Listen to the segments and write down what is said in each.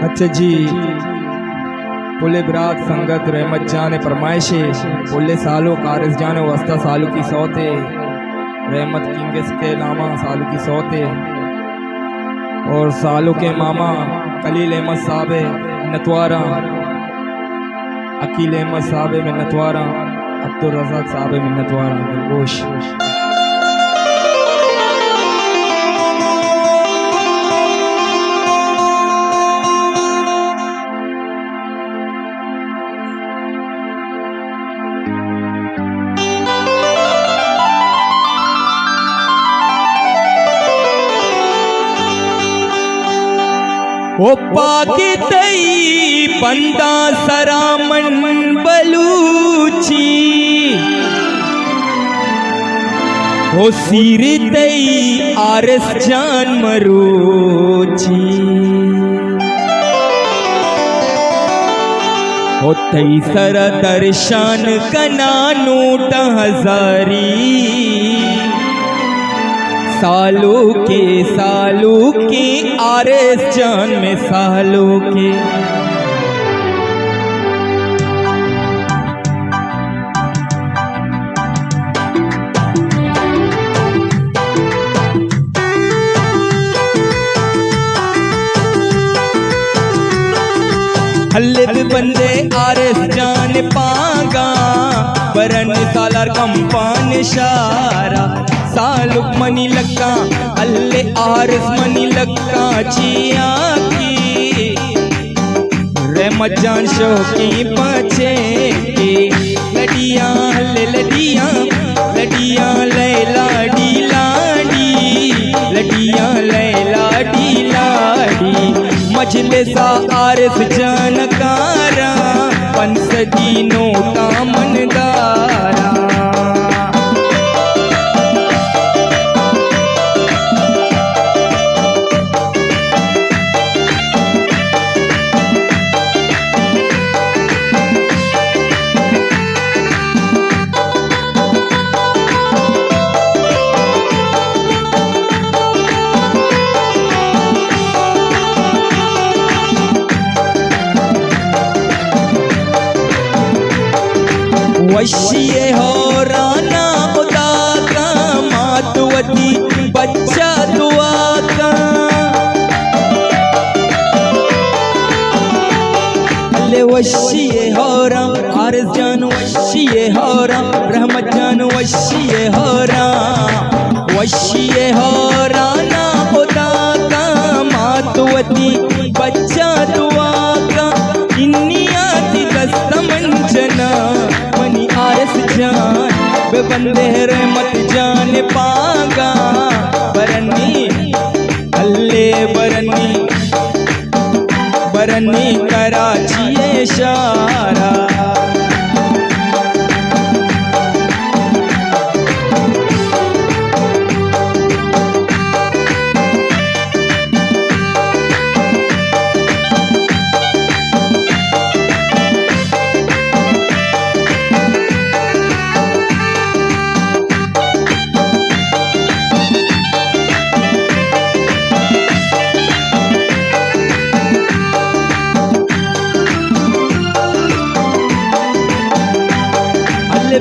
अच्छा जी, पुले बरात संगत रहमत जाने फरमाइशे पुले सालों कारस जाने वस्ता सालू की सौते रहमत किंगस के नामा सालू की सौते और सालू के मामा कलील अहमद साहब नतवारा, अकील अहमद साहब मिन्नतवारा, अब्दुल रज़ाक साहब मिन्नतवारा दिलगोश। ओ पाके तई बंदा सरामन बलूची, ओ सीर तई आरस जान मरोची, ओ तई सर दर्शन कना नोट हजारी, सालों के आरस जान में सालों के। हल्ले भी बंदे आरस जान पागा, बरन सालार कंपान शारा, सालुक मनी लक्का अल्ले आरस मनी लक्का चिया की, रहमत जान शौकी पछे के लडिया ले लडिया, लडिया ले लाडी लाडी, लडिया ले लाडी लाडी, मजलिसा आरस जानकारा पंस दीनों का मनदारा। वशिये हो राना खुदा का, मातवती बच्चा दुआ का, अल्ले वशिये हो राम आरस जान, वशिये हो राम रहमत जान, वशिये हो राम, वशिये हो राना खुदा का, मातवती बच्चा दुआ का, इन्नियाती दस्तमंजना मनी आरस जान बेबंदे रहमत जान पागा, बरनी अल्ले बरनी बरनी कराची शारा।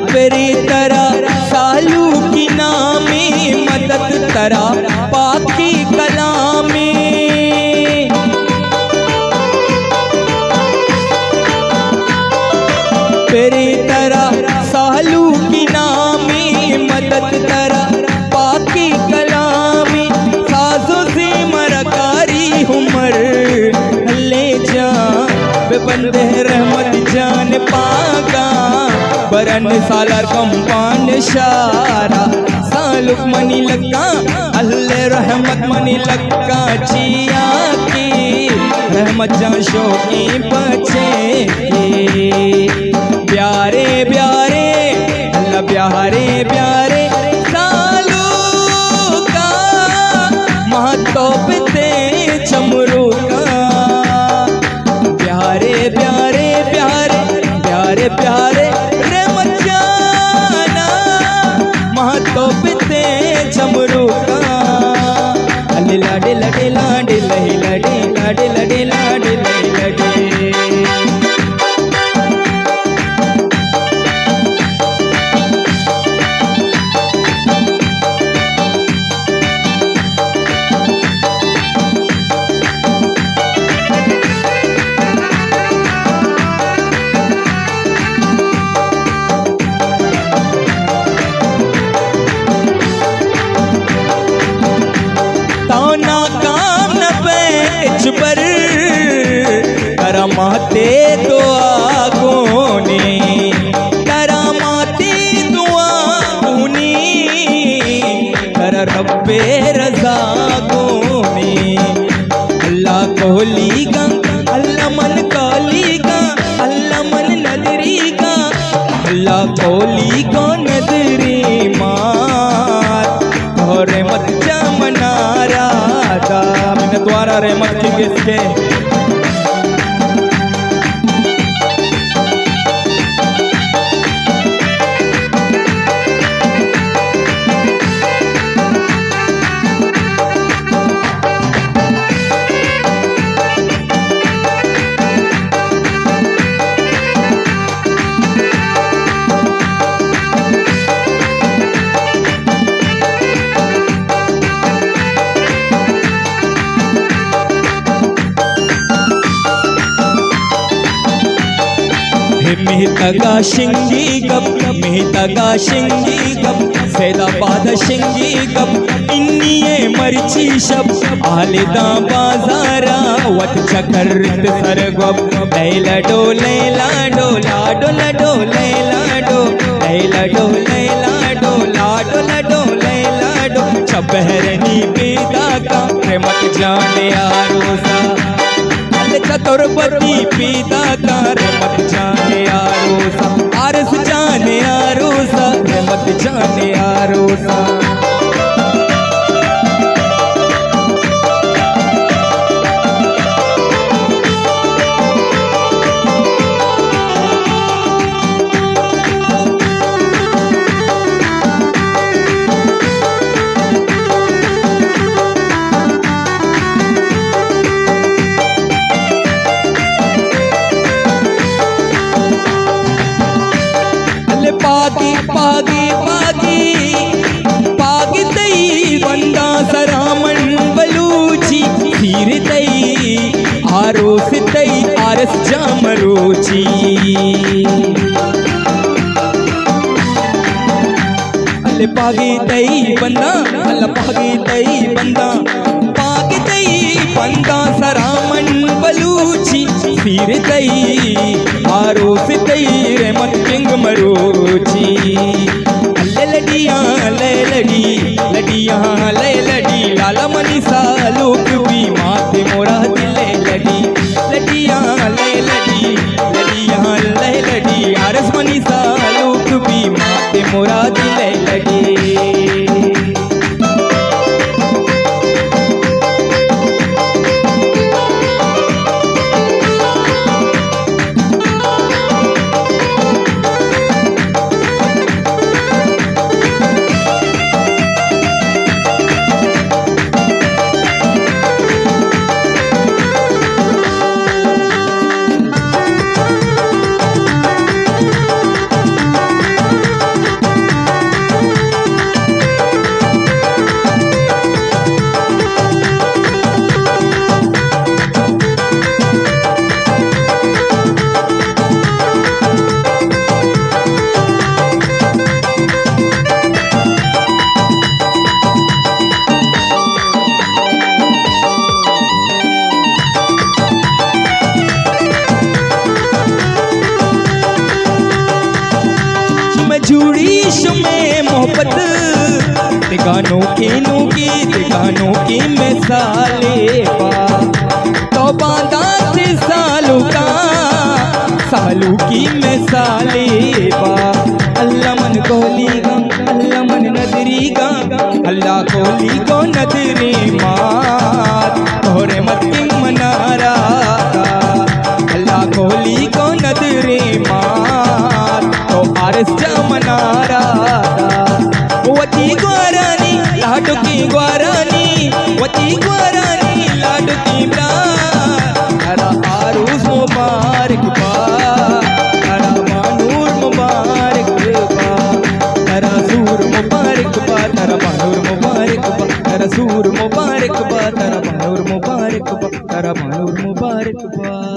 पेरी तरह सालू की नामी मदद तरा पाकी कलामी, पेरी तरह सालू की नामी मदद तरा पाकी कलामी, साजो से मरकारी उमर ले जा बेबंदे रहमत जान पागा, बरन सालार कंपान शारा, सालुक मनी लक्का अल्ले रहमत मनी लक्का चिया की, रहमत जान शौकी बचे प्यारे प्यारे अल्लाह प्यारे प्यारे, सालू का महतो पिते चमरू का, प्यारे प्यारे प्यारे प्यारे प्यारे तो पिते चमरू का, अल्ले लाडे लाडे ला लाडे लहे लडे लाडे लडे लाडे लहे लडे। पर करामाते तो आगोने करामाते तो आगोने कर रब्बे रज़ा गोने अल्लाह कोहली का अल्लाह मन काली का अल्लाह मन नदरी का अल्लाह कोहली को नदरी मार और मत मनारा दा मैंने द्वारा रहमत की किसके मेहतगा शिंगी गप मेहतगा शिंगी गप सैदाबाद शिंगी गप इन्निये मरची शब आलिदा बाजारा वत चकरत सरगप लैला डो लैला डो लाडो लडो लैला डो लैला डो लैला डो लाडो लडो लैला डो छबहरनी बेदा का रहमत जाने आरोसा चतुर्पति पिता का रहमत जाने आरोसा आरस जाने आरोसा रहमत जाने आरोसा। पागी पागी पागी पागी तई बंदा सरामन बलूची खीर तई आरोस तई आरस जामरोची अल्ले पागी तई बंदा अल्ला पागी तई बंदा पागी तई बंदा सरामन बलूची खीर तई आरोस तई रहमत किंग मरोची अल्ले लडियां ले लडी लडियां ले लडी लाला मनी सालूक भी माथे मोरा दिले लडी लडियां ले लडी लडियां ले लडी आरस मनी सालूक भी माथे मोरा दिले लडी। में मोहब्बत तिगानों की नूकी तिगानों की मिसाले बा तो बांदा से सालों का सालू की मिसाले बा अल्लाह मन कोली गा अल्लाह मन नदरी गा अल्लाह कोली को नदरी मार तोरे मतिंग मनारा अल्लाह कोली को नदरी मार तो आरस जा मनारा वती ग्वारानी लाडो की ग्वारानी वती ग्वारानी तारा मानूर मुबारकबाद